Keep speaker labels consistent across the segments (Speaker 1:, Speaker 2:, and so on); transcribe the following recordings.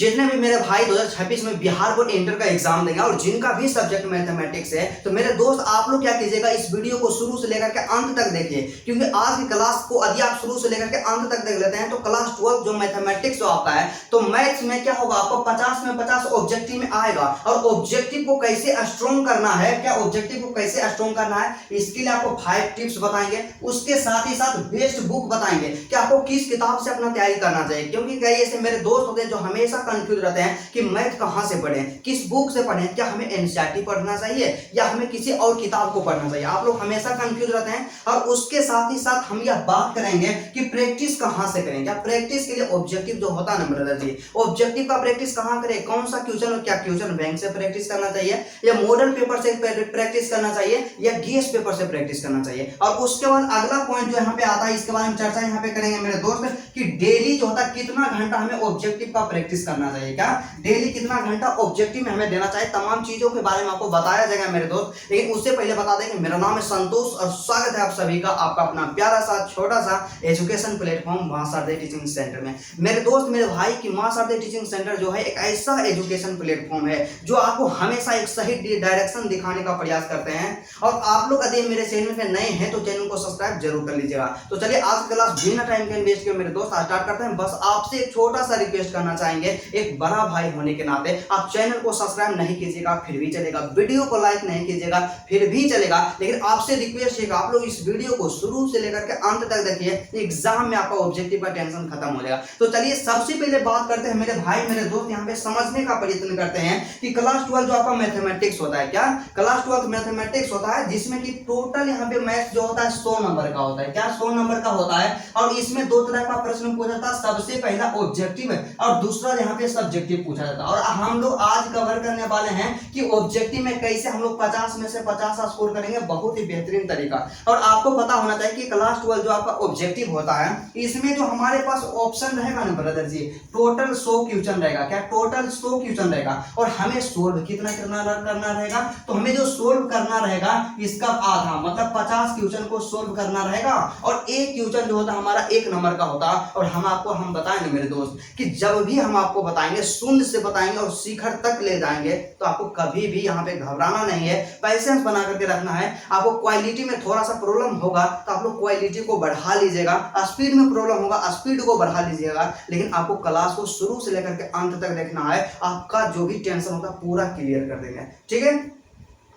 Speaker 1: जितने भी मेरे भाई 2026 में बिहार बोर्ड इंटर का एग्जाम देंगे और जिनका भी सब्जेक्ट मैथमेटिक्स है, तो मेरे दोस्त आप लोग क्या कीजिएगा, इस वीडियो को शुरू से लेकर के अंत तक देखिए, क्योंकि आज की क्लास को यदि आप शुरू से लेकर के अंत तक देख लेते हैं तो क्लास 12 जो मैथमेटिक्स जो आपका है, तो मैथ्स में क्या होगा, आपको 50 में 50 ऑब्जेक्टिव में आएगा। और ऑब्जेक्टिव को कैसे स्ट्रॉन्ग करना है, क्या ऑब्जेक्टिव को कैसे स्ट्रॉन्ग करना है, इसके लिए आपको 5 टिप्स बताएंगे। उसके साथ ही साथ बेस्ट बुक बताएंगे कि आपको किस किताब से अपना तैयारी करना चाहिए, क्योंकि कई ऐसे मेरे दोस्त होते हैं जो हमेशा कंफ्यूज रहते हैं कि मैथ कहां से पढ़ें, किस बुक से पढ़ें, क्या हमें एनसीईआरटी पढ़ना चाहिए या हमें किसी और किताब को पढ़ना चाहिए। आप लोग हमेशा कंफ्यूज रहते हैं। और उसके साथ ही साथ हम यह बात करेंगे कि प्रैक्टिस कहां से करें। क्या प्रैक्टिस के लिए ऑब्जेक्टिव जो होता है ना ब्रदर जी, ऑब्जेक्टिव का प्रैक्टिस कहां करें, कौन सा क्वेश्चन, क्या क्वेश्चन बैंक से प्रैक्टिस करना चाहिए या मॉडल पेपर से प्रैक्टिस करना चाहिए या गेस पेपर से प्रैक्टिस करना चाहिए। और उसके बाद अगला पॉइंट जो यहाँ पे आता है, इसके बारे में चर्चा यहाँ पे करेंगे मेरे दोस्त कि डेली जो होता है कितना घंटा हमें ऑब्जेक्टिव का प्रैक्टिस करना चाहिए, क्या डेली कितना घंटा ऑब्जेक्टिव में हमें देना चाहिए, तमाम चीजों के बारे में आपको बताया जाएगा मेरे दोस्त। लेकिन उससे पहले बता दें कि मेरा नाम है संतोष और स्वागत है आप सभी का आपका अपना प्यारा सा छोटा सा एजुकेशन प्लेटफॉर्म मां शारदे टीचिंग सेंटर में। मेरे दोस्त मेरे भाई की मां शारदे टीचिंग सेंटर जो है एक ऐसा एजुकेशन प्लेटफॉर्म है जो आपको हमेशा एक सही डायरेक्शन दिखाने का प्रयास करते हैं। और आप लोग यदि मेरे चैनल पे नए हैं तो चैनल को सब्सक्राइब जरूर कर लीजिएगा। तो चलिए आज की क्लास बिना टाइम के वेस्ट किए मेरे दोस्त स्टार्ट करते हैं। बस आपसे एक छोटा सा रिक्वेस्ट करना चाहेंगे, एक बड़ा भाई होने के नाते आप चैनल को सब्सक्राइब नहीं कीजिएगा फिर भी चलेगा, वीडियो को लाइक नहीं कीजिएगा फिर भी चलेगा, लेकिन आपसे रिक्वेस्ट है कि आप लोग इस वीडियो को शुरू से लेकर के अंत तक देखिए, एग्जाम में आपका ऑब्जेक्टिव का टेंशन खत्म हो जाएगा। तो चलिए सबसे पहले बात करते हैं मेरे भाई मेरे दोस्त यहाँ पे समझने का प्रयत्न करते हैं कि क्लास 12 जो आपका मैथमेटिक्स होता है, क्या क्लास 12 मैथमेटिक्स होता है जिसमें कि टोटल यहाँ पे मैथ्स जो होता है 100 नंबर का होता है, क्या 100 नंबर का होता है। और इसमें दो तरह का प्रश्न पूछा जाता है, सबसे पहला ऑब्जेक्टिव है और दूसरा यहाँ पे सब्जेक्टिव पूछा जाता है। और हम लोग आज कवर करने वाले हैं कि ऑब्जेक्टिव में कैसे हम लोग 50 में से 50 स्कोर करेंगे, बहुत ही बेहतरीन तरीका। और आपको पता होना चाहिए कि क्लास 12 जो आपका ऑब्जेक्टिव होता है, इसमें जो हमारे पास ऑप्शन रहेगा ना ब्रदर जी, टोटल 100 क्वेश्चन रहेगा, क्या टोटल 100 क्वेश्चन रहेगा। और हमें सोल्व कितना करना रहेगा, तो हमें जो सोल्व करना रहेगा इसका आधा मतलब 50 क्वेश्चन को सोल्व करना रहेगा। और एक क्वेश्चन जो होता है हमारा 1 नंबर का होता है। और हम आपको बताएंगे मेरे दोस्त कि जब भी हम आपको बताएंगे शून्य से बताएंगे और शिखर तक ले जाएंगे, तो आपको कभी भी यहाँ पे घबराना नहीं है, पैसेंस बना करके रखना है। आपको क्वालिटी में थोड़ा सा प्रॉब्लम होगा तो आप लोग क्वालिटी को बढ़ा लीजिएगा, स्पीड में प्रॉब्लम होगा स्पीड को बढ़ा लीजिएगा, लेकिन आपको क्लास को शुरू से लेकर के अंत तक देखना है। आपका जो भी टेंशन होगा पूरा क्लियर कर देंगे, ठीक है।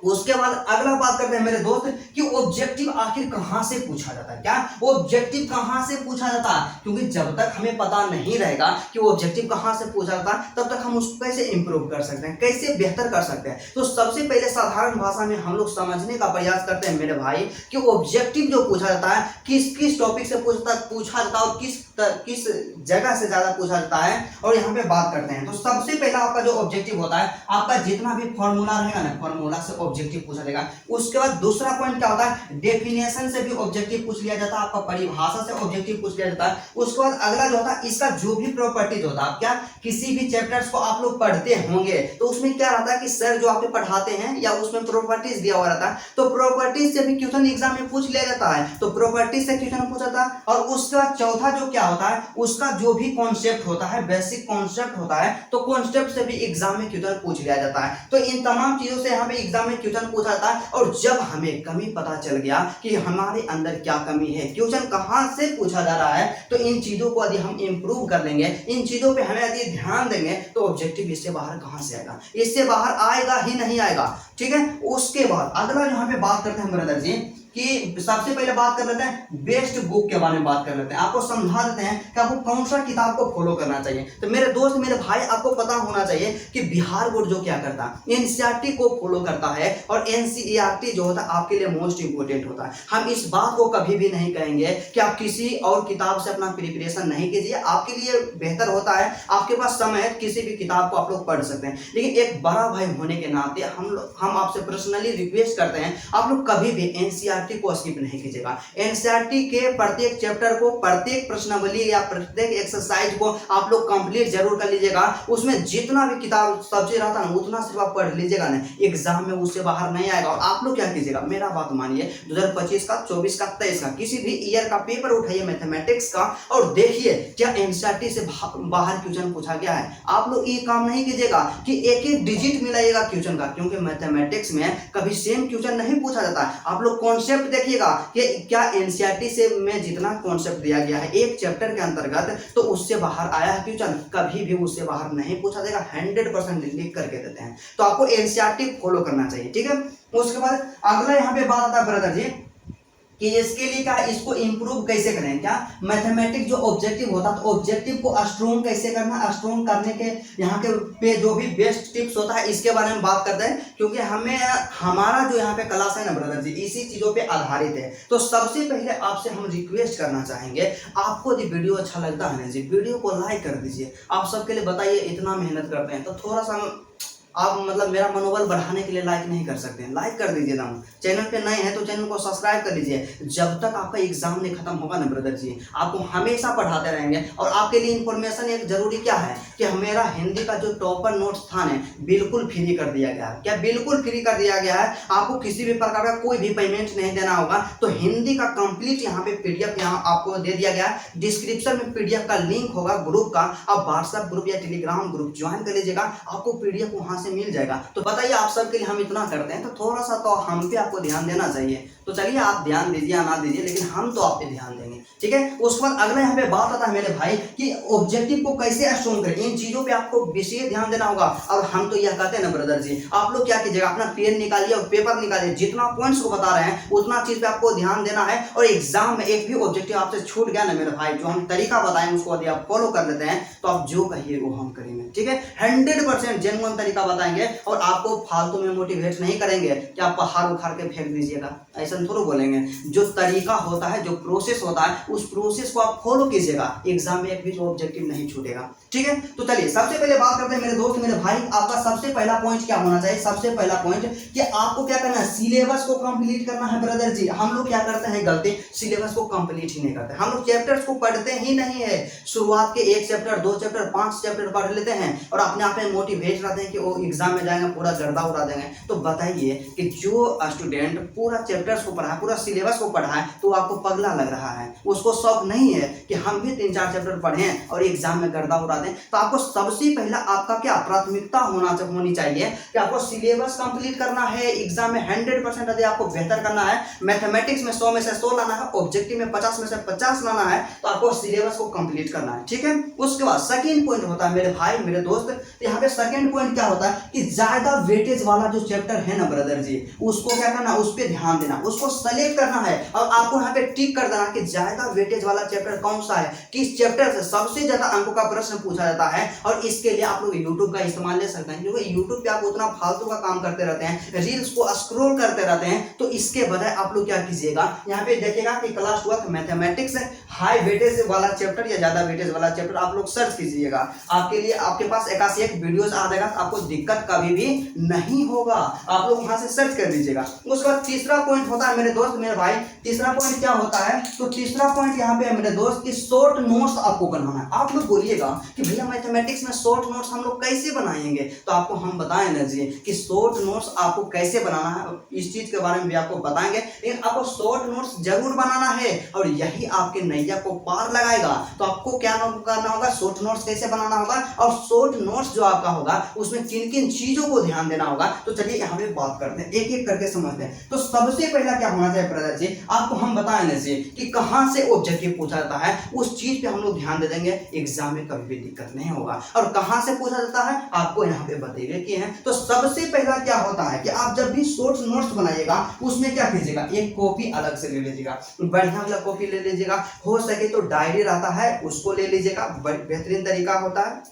Speaker 1: उसके बाद अगला बात करते हैं मेरे दोस्त कि ऑब्जेक्टिव आखिर कहां से पूछा जाता है, क्या ऑब्जेक्टिव कहां से पूछा जाता है, क्योंकि जब तक हमें पता नहीं रहेगा कि ऑब्जेक्टिव कहां से पूछा जाता है तब तक हम उसको कैसे इंप्रूव कर सकते हैं, कैसे बेहतर कर सकते हैं। तो सबसे पहले साधारण भाषा में हम लोग समझने का प्रयास करते हैं मेरे भाई कि ऑब्जेक्टिव जो पूछा जाता है किस किस टॉपिक से पूछा जाता है और किस जगह से ज्यादा पूछा जाता है, और यहाँ पे बात करते हैं। तो सबसे पहला आपका जो ऑब्जेक्टिव होता है, आपका जितना भी फॉर्मूला रहेगा ना, फॉर्मूला से ऑब्जेक्टिव पूछा जाएगा। उसके बाद दूसरा पॉइंट क्या होता है, डेफिनेशन से भी ऑब्जेक्टिव पूछ लिया जाता है, आपका परिभाषा से ऑब्जेक्टिव पूछ लिया जाता है। उसके बाद अगला जो होता है इसका जो भी प्रॉपर्टीज होता है, क्या किसी भी चैप्टर्स को आप लोग पढ़ते होंगे तो उसमें क्या रहता है कि सर जो आपके पढ़ाते हैं या उसमें प्रॉपर्टीज दिया हुआ रहता है, तो प्रॉपर्टीज से भी क्वेश्चन एग्जाम में पूछ लिया जाता है, तो प्रॉपर्टीज से क्वेश्चन पूछा जाता है। और उसके बाद चौथा जो क्या होता है, उसका जो भी कॉन्सेप्ट होता है, बेसिक कॉन्सेप्ट होता है, तो कॉन्सेप्ट से भी एग्जाम में क्वेश्चन पूछ लिया जाता है। तो इन तमाम चीजों से यहाँ पे एग्जाम में क्वेश्चन पूछा जाता है। और जब हमें कमी पता चल गया कि हमारे अंदर क्या कमी है, क्वेश्चन कहां से पूछा जा रहा है, तो इन चीजों को यदि हम इंप्रूव कर लेंगे, इन चीजों पे हमें यदि ध्यान देंगे, तो ऑब्जेक्टिव इससे बाहर कहां से आएगा, इससे बाहर आएगा ही नहीं आएगा, ठीक है। उसके बाद अगला यहाँ पे बात करते हैं ब्रदर जी कि सबसे पहले बात कर लेते हैं बेस्ट बुक के बारे में बात कर लेते हैं। आपको समझा देते हैं कि आपको कौन सा किताब को फॉलो करना चाहिए। तो मेरे दोस्त मेरे भाई आपको पता होना चाहिए कि बिहार बोर्ड जो क्या करता है, एनसीईआरटी को फॉलो करता है। और एनसीईआरटी जो होता है आपके लिए मोस्ट इंपोर्टेंट होता है। हम इस बात को कभी भी नहीं कहेंगे कि आप किसी और किताब से अपना प्रिपरेशन नहीं कीजिए, आपके लिए बेहतर होता है, आपके पास समय है, किसी भी किताब को आप लोग पढ़ सकते हैं। लेकिन एक बड़ा भाई होने के नाते हम आपसे पर्सनली रिक्वेस्ट करते हैं, आप लोग कभी भी एनसीईआरटी एनसीईआरटी को स्किप नहीं कीजिएगा। एनसीईआरटी के प्रत्येक चैप्टर को, प्रत्येक प्रश्नावली या प्रत्येक एक्सरसाइज को आप लोग कंप्लीट जरूर कर लीजिएगा। उसमें जितना भी किताब सब्जेक्ट रहता है ना उतना सिर्फ आप पढ़ लीजिएगा ना, एग्जाम में उससे बाहर नहीं आएगा। और आप लोग क्या कीजिएगा, मेरा बात मानिए, 2025 का, 24 का, 23 का किसी भी ईयर का पेपर उठाइए मैथमेटिक्स का और देखिए क्या एनसीईआरटी से बाहर क्वेश्चन पूछा गया है। आप लोग ये काम नहीं कीजिएगा कि एक एक डिजिट मिलाइएगा क्वेश्चन का, क्योंकि मैथमेटिक्स में कभी सेम क्वेश्चन नहीं पूछा जाता है। आप लोग कॉन्सेप्ट देखिएगा कि क्या एनसीईआरटी से में जितना कॉन्सेप्ट दिया गया है एक चैप्टर के अंतर्गत तो उससे बाहर आया है क्वेश्चन, कभी भी उससे बाहर नहीं पूछा जाएगा। 100% लिख करके देते हैं। तो आपको एनसीईआरटी फॉलो करना चाहिए, ठीक है। उसके बाद अगला यहाँ पे बात आता है ब्रदर जी कि इसके लिए क्या, इसको इंप्रूव कैसे करें। क्या मैथमेटिक्स जो ऑब्जेक्टिव होता है तो ऑब्जेक्टिव को स्ट्रॉन्ग कैसे करना, स्ट्रॉन्ग करने के यहाँ के पे जो भी बेस्ट टिप्स होता है इसके बारे में बात करते हैं, क्योंकि हमें हमारा जो यहाँ पे क्लास है ना ब्रदर जी इसी चीज़ों पे आधारित है। तो सबसे पहले आपसे हम रिक्वेस्ट करना चाहेंगे, आपको यदि वीडियो अच्छा लगता है ना जी, वीडियो को लाइक कर दीजिए। आप सबके लिए बताइए, इतना मेहनत करते हैं तो थोड़ा सा आप मतलब मेरा मनोबल बढ़ाने के लिए लाइक नहीं कर सकते हैं, लाइक कर दीजिए ना। चैनल पे नए हैं तो चैनल को सब्सक्राइब कर लीजिए। जब तक आपका एग्जाम नहीं खत्म होगा ना ब्रदर जी, आपको हमेशा पढ़ाते रहेंगे। और आपके लिए इन्फॉर्मेशन एक जरूरी क्या है कि मेरा हिंदी का जो टॉपर नोट्स था ना बिल्कुल फ्री कर दिया गया है। क्या बिल्कुल फ्री कर दिया गया है, आपको किसी भी प्रकार का कोई भी पेमेंट नहीं देना होगा। तो हिंदी का कंप्लीट यहाँ पे पीडीएफ यहाँ आपको दे दिया गया है। डिस्क्रिप्शन में पीडीएफ का लिंक होगा ग्रुप का, आप व्हाट्सएप ग्रुप या टेलीग्राम ग्रुप ज्वाइन कर लीजिएगा, आपको पीडीएफ वहां से मिल जाएगा। तो बताइए आप सबके लिए हम इतना करते हैं तो थोड़ा सा तो हम पे आपको ध्यान देना चाहिए। तो चलिए आप ध्यान दीजिए या ना दीजिए, लेकिन हम तो आप पे ध्यान देंगे, ठीक है। उसके बाद अगला यहाँ पे बात आता है मेरे भाई कि ऑब्जेक्टिव को कैसे स्ट्रॉन्ग करें। इन चीजों पे आपको विशेष ध्यान देना होगा। और हम तो यह कहते हैं ना ब्रदर जी, आप लोग क्या कीजिएगा, अपना पेन निकालिए और पेपर निकालिए, जितना पॉइंट्स को बता रहे हैं उतना चीज पे आपको ध्यान देना है। और एग्जाम में एक भी ऑब्जेक्टिव आपसे छूट गया ना मेरे भाई, जो हम तरीका बताएं उसको यदि आप फॉलो कर लेते हैं तो आप जो कहिए वो हम करेंगे, ठीक है। 100% जेन्युइन तरीका बताएंगे और आपको फालतू में मोटिवेट नहीं करेंगे कि आप पहाड़ उखाड़ के फेंक दीजिएगा, ऐसा थोड़ा बोलेंगे। जो तरीका होता है, जो प्रोसेस होता है, उस प्रोसेस को आप फॉलो कीजिएगा, एग्जाम में एक भी ऑब्जेक्टिव नहीं छूटेगा, ठीक है। तो चलिए सबसे पहले बात करते हैं मेरे दोस्त मेरे भाई, आपका सबसे पहला पॉइंट क्या होना चाहिए। सबसे पहला पॉइंट कि आपको क्या करना है, सिलेबस को कंप्लीट करना है ब्रदर जी। हम लोग क्या करते हैं गलती, सिलेबस को कंप्लीट ही नहीं करते। हम लोग चैप्टर्स को पढ़ते ही नहीं है। शुरुआत के 1 चैप्टर 2 चैप्टर 5 चैप्टर पढ़ लेते हैं और अपने आप में मोटिवेट रहते हैं कि वो एग्जाम में जाएंगे पूरा गर्दा उड़ा देंगे। तो बताइए कि जो स्टूडेंट पूरा चैप्टर्स को पढ़ा है, पूरा सिलेबस को पढ़ा है, तो आपको पगला लग रहा है, उसको शौक नहीं है कि हम भी 3-4 चैप्टर पढ़ें और एग्जाम में गर्दा उड़ा दें। तो आपको सबसे पहला आपका क्या प्राथमिकता होनी चाहिए कि आपको सिलेबस कंप्लीट करना है। एग्जाम में 100% यदि आपको बेहतर करना है, मैथमेटिक्स में 100 में से 100 लाना है, ऑब्जेक्टिव में 50 में से 50 लाना है, तो आपको सिलेबस को कंप्लीट करना है, ठीक है। उसके बाद सेकंड पॉइंट होता है मेरे भाई मेरे दोस्त, यहाँ पे सेकंड पॉइंट क्या होता है कि ज्यादा वेटेज वाला जो चैप्टर है ना ब्रदर जी, उसको क्या करना, उस पर ध्यान देना, उसको सेलेक्ट करना है और आपको यहाँ पे टिक कर देना कि ज्यादा वेटेज वाला चैप्टर कौन सा है, किस चैप्टर से सबसे ज्यादा अंकों का प्रश्न पूछा जाता है। और इसके लिए आप लोग YouTube का इस्तेमाल ले सकते हैं, क्योंकि YouTube पे आप उतना फालतू का काम करते रहते हैं, रील्स को स्क्रॉल करते रहते हैं। तो इसके बजाय आप लोग क्या कीजिएगा, यहाँ पे देखिएगा कि क्लास 12 मैथमेटिक्स हाई वेटेज वाला चैप्टर या ज्यादा वेटेज वाला चैप्टर आप लोग सर्च कीजिएगा। आपके लिए आपके पास 81 वीडियोस आ जाएगा, आपको दिक्कत कभी भी नहीं होगा। आप लोग वहां से सर्च कर लीजिएगा। उसके बाद तीसरा पॉइंट होता है मेरे दोस्त मेरे भाई, तीसरा पॉइंट क्या होता है, तो तीसरा पॉइंट यहाँ पे मेरे दोस्त की शॉर्ट नोट्स आपको बनाना है। आप लोग बोलिएगा कि भैया मैथमेटिक्स में शॉर्ट नोट्स हम लोग कैसे बनाएंगे, तो आपको हम बताएं ना जी कि शॉर्ट नोट्स आपको कैसे बनाना है, इस चीज के बारे में भी आपको बताएंगे। लेकिन आपको शॉर्ट नोट्स जरूर बनाना है और यही आपके नैया को पार लगाएगा। तो आपको क्या करना होगा, शॉर्ट नोट्स कैसे बनाना होगा और शॉर्ट नोट्स जो आपका होगा उसमें किन किन चीजों को ध्यान देना होगा। तो चलिए यहाँ पे बात करते हैं, एक एक करके समझते हैं। तो सबसे पहला क्या होना चाहिए ब्रदर जी, आपको हम बताएं ना जी कि कहां से ऑब्जेक्टिव पूछा जाता है, उस चीज पे हम लोग ध्यान दे देंगे, एग्जाम में कभी भी दिक्कत नहीं होगा। और कहां से पूछा जाता है आपको यहाँ पे बताइए कि है। तो सबसे पहला क्या होता है कि आप जब भी शॉर्ट नोट्स बनाइएगा उसमें क्या कीजिएगा, एक कॉपी अलग से ले लीजिएगा, बढ़िया वाला कॉपी ले लीजिएगा, हो सके तो डायरी रहता है उसको ले लीजिएगा, बेहतरीन तरीका होता है।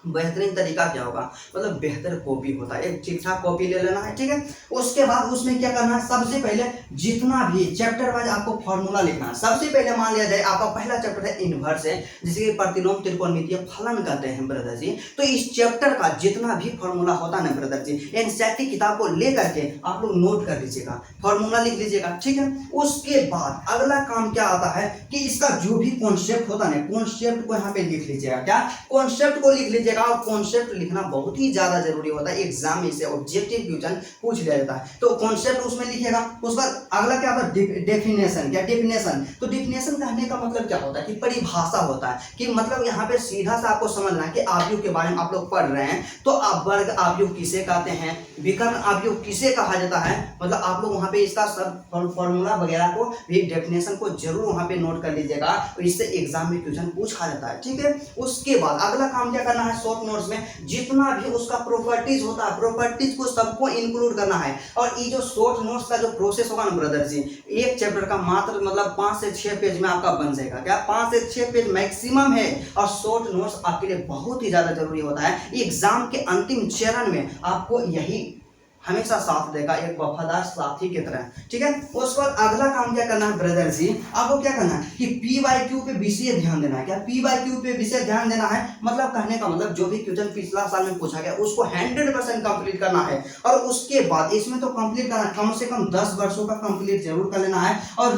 Speaker 1: बेहतरीन तरीका क्या होगा, मतलब बेहतर कॉपी होता है, एक ठीक ठाक कॉपी ले लेना है, ठीक है। उसके बाद उसमें क्या करना है, सबसे पहले जितना भी चैप्टर वाइज आपको फॉर्मूला लिखना है। सबसे पहले मान लिया जाए आपका पहला चैप्टर है इनवर्स है, जिसे कि प्रतिलोम त्रिकोणमितीय फलन कहते हैं ब्रदर जी। तो इस चैप्टर का जितना भी फॉर्मूला होता है ना ब्रदर जी, एनसीईआरटी किताब को लेकर के आप लोग नोट कर लीजिएगा, फॉर्मूला लिख लीजिएगा, ठीक है। उसके बाद अगला काम क्या आता है कि इसका जो भी कॉन्सेप्ट होता है ना, कॉन्सेप्ट को यहाँ पे लिख लीजिएगा, क्या कॉन्सेप्ट को लिख लीजिएगा। और कॉन्सेप्ट लिखना बहुत ही ज्यादा जरूरी होता है, एग्जाम में से ऑब्जेक्टिव क्वेश्चन पूछ लिया जाता है, तो कॉन्सेप्ट उसमें लिखिएगा। उसके बाद अगला क्या होता है, डेफिनेशन। क्या डेफिनेशन, तो डेफिनेशन कहने का मतलब क्या होता है कि परिभाषा होता है, कि मतलब यहाँ पे सीधा सा आपको समझना है कि आव्यूह के बारे में आप लोग पढ़ रहे हैं, तो आप वर्ग आव्यूह किसे कहते हैं, विकर्ण आव्यूह किसे कहा जाता है, मतलब आप लोग वहाँ पे इसका सब फॉर्मूला वगैरह को भी, डेफिनेशन को जरूर वहाँ पे नोट कर लीजिएगा, तो इससे एग्जाम में क्वेश्चन पूछा जाता है, ठीक है। उसके बाद अगला काम क्या करना है, शॉर्ट नोट्स में जितना भी उसका प्रॉपर्टीज होता है, प्रॉपर्टीज को सबको इंक्लूड करना है। और ये जो शॉर्ट नोट्स का जो प्रोसेस होगा ना ब्रदर जी, एक चैप्टर का मात्र मतलब 5 से 6 पेज में आपका बन जाएगा, क्या 5 से 6 पेज मैक्सिमम है। और शॉर्ट नोट्स आपके लिए बहुत ही ज्यादा जरूरी होता है, एग्जाम के अंतिम चरण में आपको यही हमेशा साथ देगा, एक वफादार साथी की तरह, ठीक है। उसके बाद अगला काम क्या करना है ब्रदर जी, आपको क्या करना है कि PYQ पे विषय ध्यान देना है। क्या PYQ पे विषय ध्यान देना है, मतलब कहने का मतलब जो भी क्वेश्चन पिछला साल में पूछा गया उसको 100% कंप्लीट करना है। और उसके बाद इसमें तो कंप्लीट करना, कम से कम 10 वर्षों का कंप्लीट जरूर कर लेना है। और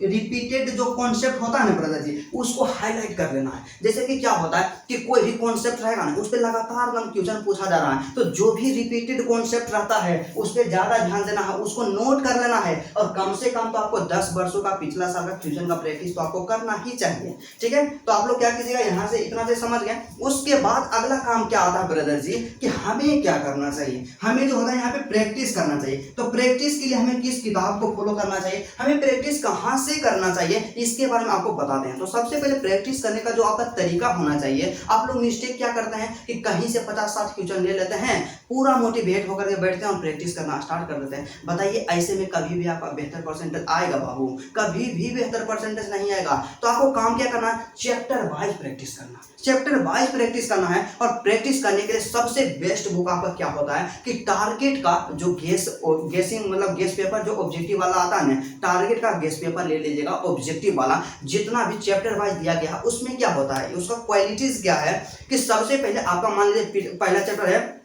Speaker 1: रिपीटेड जो कॉन्सेप्ट होता है ना ब्रदर जी, उसको हाईलाइट कर लेना है। जैसे कि क्या होता है कि कोई भी कॉन्सेप्ट रहेगा ना, उस पर लगातार क्वेश्चन पूछा जा रहा है, तो जो भी रिपीटेड कॉन्सेप्ट रहता है उस पर ज्यादा ध्यान देना है, उसको नोट कर लेना है। और कम से कम तो आपको 10 वर्षों का पिछला साल का क्वेश्चन का प्रैक्टिस तो आपको करना ही चाहिए, ठीक है। तो आप लोग क्या कीजिएगा, यहाँ से इतना से समझ गए। उसके बाद अगला काम क्या आता है ब्रदर जी, कि हमें क्या करना चाहिए, हमें जो होता है यहाँ पे प्रैक्टिस करना चाहिए। तो प्रैक्टिस के लिए हमें किस किताब को फॉलो करना चाहिए, हमें प्रैक्टिस कहाँ से करना चाहिए, इसके बारे में आपको बताते हैं। तो सबसे पहले प्रैक्टिस करने का जो आपका तरीका होना चाहिए, आप लोग मिस्टेक क्या करते हैं कि कहीं से 50-60 क्वेश्चन ले लेते हैं, पूरा मोटिवेट होकर के बैठते हैं और प्रैक्टिस करना स्टार्ट कर देते हैं। बताइए ऐसे में कभी भी आपका बेहतर परसेंटेज आएगा बाबू, कभी भी बेहतर परसेंटेज नहीं आएगा। तो आपको काम क्या करना है, चैप्टर वाइज प्रैक्टिस करना, चैप्टर वाइज प्रैक्टिस करना है। और प्रैक्टिस करने के लिए सबसे बेस्ट बुक आपका क्या होता है कि टारगेट का जो गेसिंग मतलब गेस पेपर जो ऑब्जेक्टिव वाला आता है ना, टारगेट का गेस पेपर ले लीजिएगा ऑब्जेक्टिव वाला। जितना भी चैप्टर वाइज दिया गया है उसमें क्या होता है, उसका क्वालिटीज क्या है कि सबसे पहले आपका मान लीजिए पहला चैप्टर है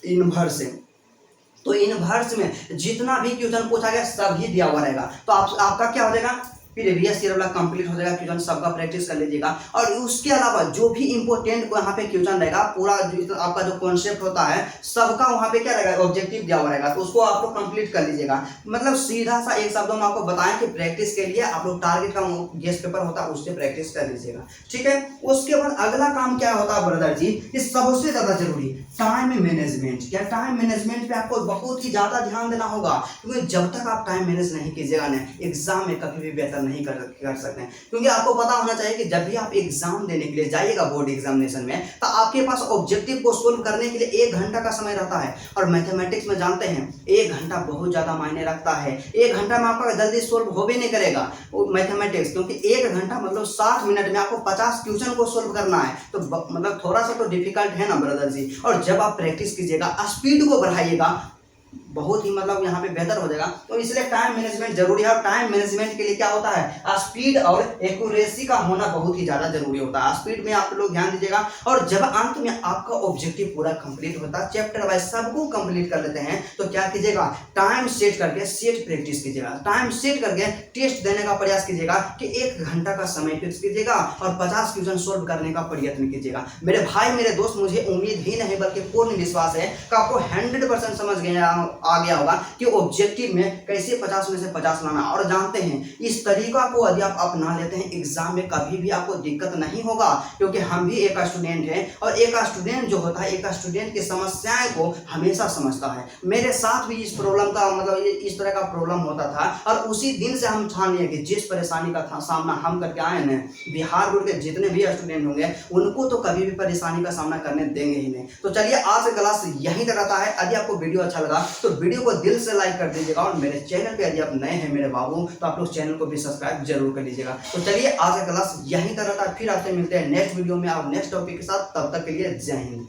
Speaker 1: इनवर्स, तो इनवर्स में जितना भी क्वेश्चन पूछा गया सब ही दिया हुआ रहेगा। तो आपका क्या हो जाएगा, प्रीवियस ईयर वाला कंप्लीट हो जाएगा, क्वेश्चन सबका प्रैक्टिस कर लीजिएगा। और उसके अलावा जो भी इंपॉर्टेंट को यहाँ पे क्वेश्चन रहेगा, पूरा आपका जो कॉन्सेप्ट होता है सबका वहाँ पे क्या रहेगा, ऑब्जेक्टिव दिया हुआ रहेगा, तो उसको आप लोग कंप्लीट कर लीजिएगा। मतलब सीधा सा एक शब्दों में आपको बताएं कि प्रैक्टिस के लिए आप लोग टारगेट का गेस्ट पेपर होता है उससे प्रैक्टिस कर लीजिएगा, ठीक है। उसके बाद अगला काम क्या होता है ब्रदर जी, इस सबसे ज्यादा जरूरी टाइम मैनेजमेंट। क्या टाइम मैनेजमेंट पे आपको बहुत ही ज्यादा ध्यान देना होगा, क्योंकि जब तक आप टाइम मैनेज नहीं कीजिएगा ना, एग्जाम में कभी भी बेहतर नहीं कर सकते हैं। क्योंकि आपको पता होना चाहिए कि जब भी आप एग्जाम देने के लिए जाइएगा बोर्ड एग्जामिनेशन में, तो आपके पास ऑब्जेक्टिव को सोल्व करने के लिए 1 घंटा का समय रहता है। और मैथमेटिक्स में जानते हैं 1 घंटा बहुत ज्यादा मायने रखता है। 1 घंटा में आपका जल्दी सोल्व हो भी नहीं करेगा मैथमेटिक्स, क्योंकि 1 घंटा मतलब 60 मिनट में आपको 50 क्वेश्चन को सोल्व करना है। तो मतलब थोड़ा सा तो डिफिकल्ट है ना ब्रदर जी। और जब आप प्रैक्टिस कीजिएगा, स्पीड को बढ़ाइएगा, बहुत ही मतलब यहाँ पे बेहतर हो जाएगा। तो इसलिए टाइम मैनेजमेंट जरूरी है। और टाइम मैनेजमेंट के लिए क्या होता है, स्पीड और एक्यूरेसी का होना बहुत ही ज्यादा जरूरी होता है। स्पीड में आप लोग ध्यान दीजिएगा। और जब अंत में आपका ऑब्जेक्टिव पूरा कंप्लीट होता है, चैप्टर वाइज सबको कंप्लीट कर लेते हैं, तो क्या कीजिएगा, टाइम सेट करके सेट प्रैक्टिस कीजिएगा। टाइम सेट करके टेस्ट देने का प्रयास कीजिएगा कि 1 घंटा का समय फिक्स कीजिएगा और 50 क्वेश्चन सोल्व करने का प्रयत्न कीजिएगा। मेरे भाई मेरे दोस्त, मुझे उम्मीद ही नहीं बल्कि पूर्ण विश्वास है कि आपको 100% समझ आ गया होगा कि ऑब्जेक्टिव में कैसे 50 में से 50 लाना। और जानते हैं इस तरीका को यदि आप अपना लेते हैं, एग्जाम में कभी भी आपको दिक्कत नहीं होगा। क्योंकि हम भी एक स्टूडेंट हैं, और एक स्टूडेंट जो होता है, एक स्टूडेंट की समस्याएं को हमेशा समझता है। मेरे साथ भी इस प्रॉब्लम का मतलब इस तरह का प्रॉब्लम होता था, और उसी दिन से हम ठान लिए कि जिस परेशानी का सामना हम करके आए हैं, बिहार बोर्ड के जितने भी स्टूडेंट होंगे उनको तो कभी भी परेशानी का सामना करने देंगे ही नहीं। तो चलिए आज का क्लास यहीं तक रहता है। यदि आपको वीडियो अच्छा लगा तो तो वीडियो को दिल से लाइक कर दीजिएगा और मेरे चैनल पे यदि आप नए हैं मेरे बाबू तो आप लोग चैनल को भी सब्सक्राइब जरूर कर लीजिएगा। तो चलिए आज का क्लास यहीं तक रहता है, फिर आपसे मिलते हैं नेक्स्ट वीडियो में और नेक्स्ट टॉपिक के साथ। तब तक के लिए जय हिंद।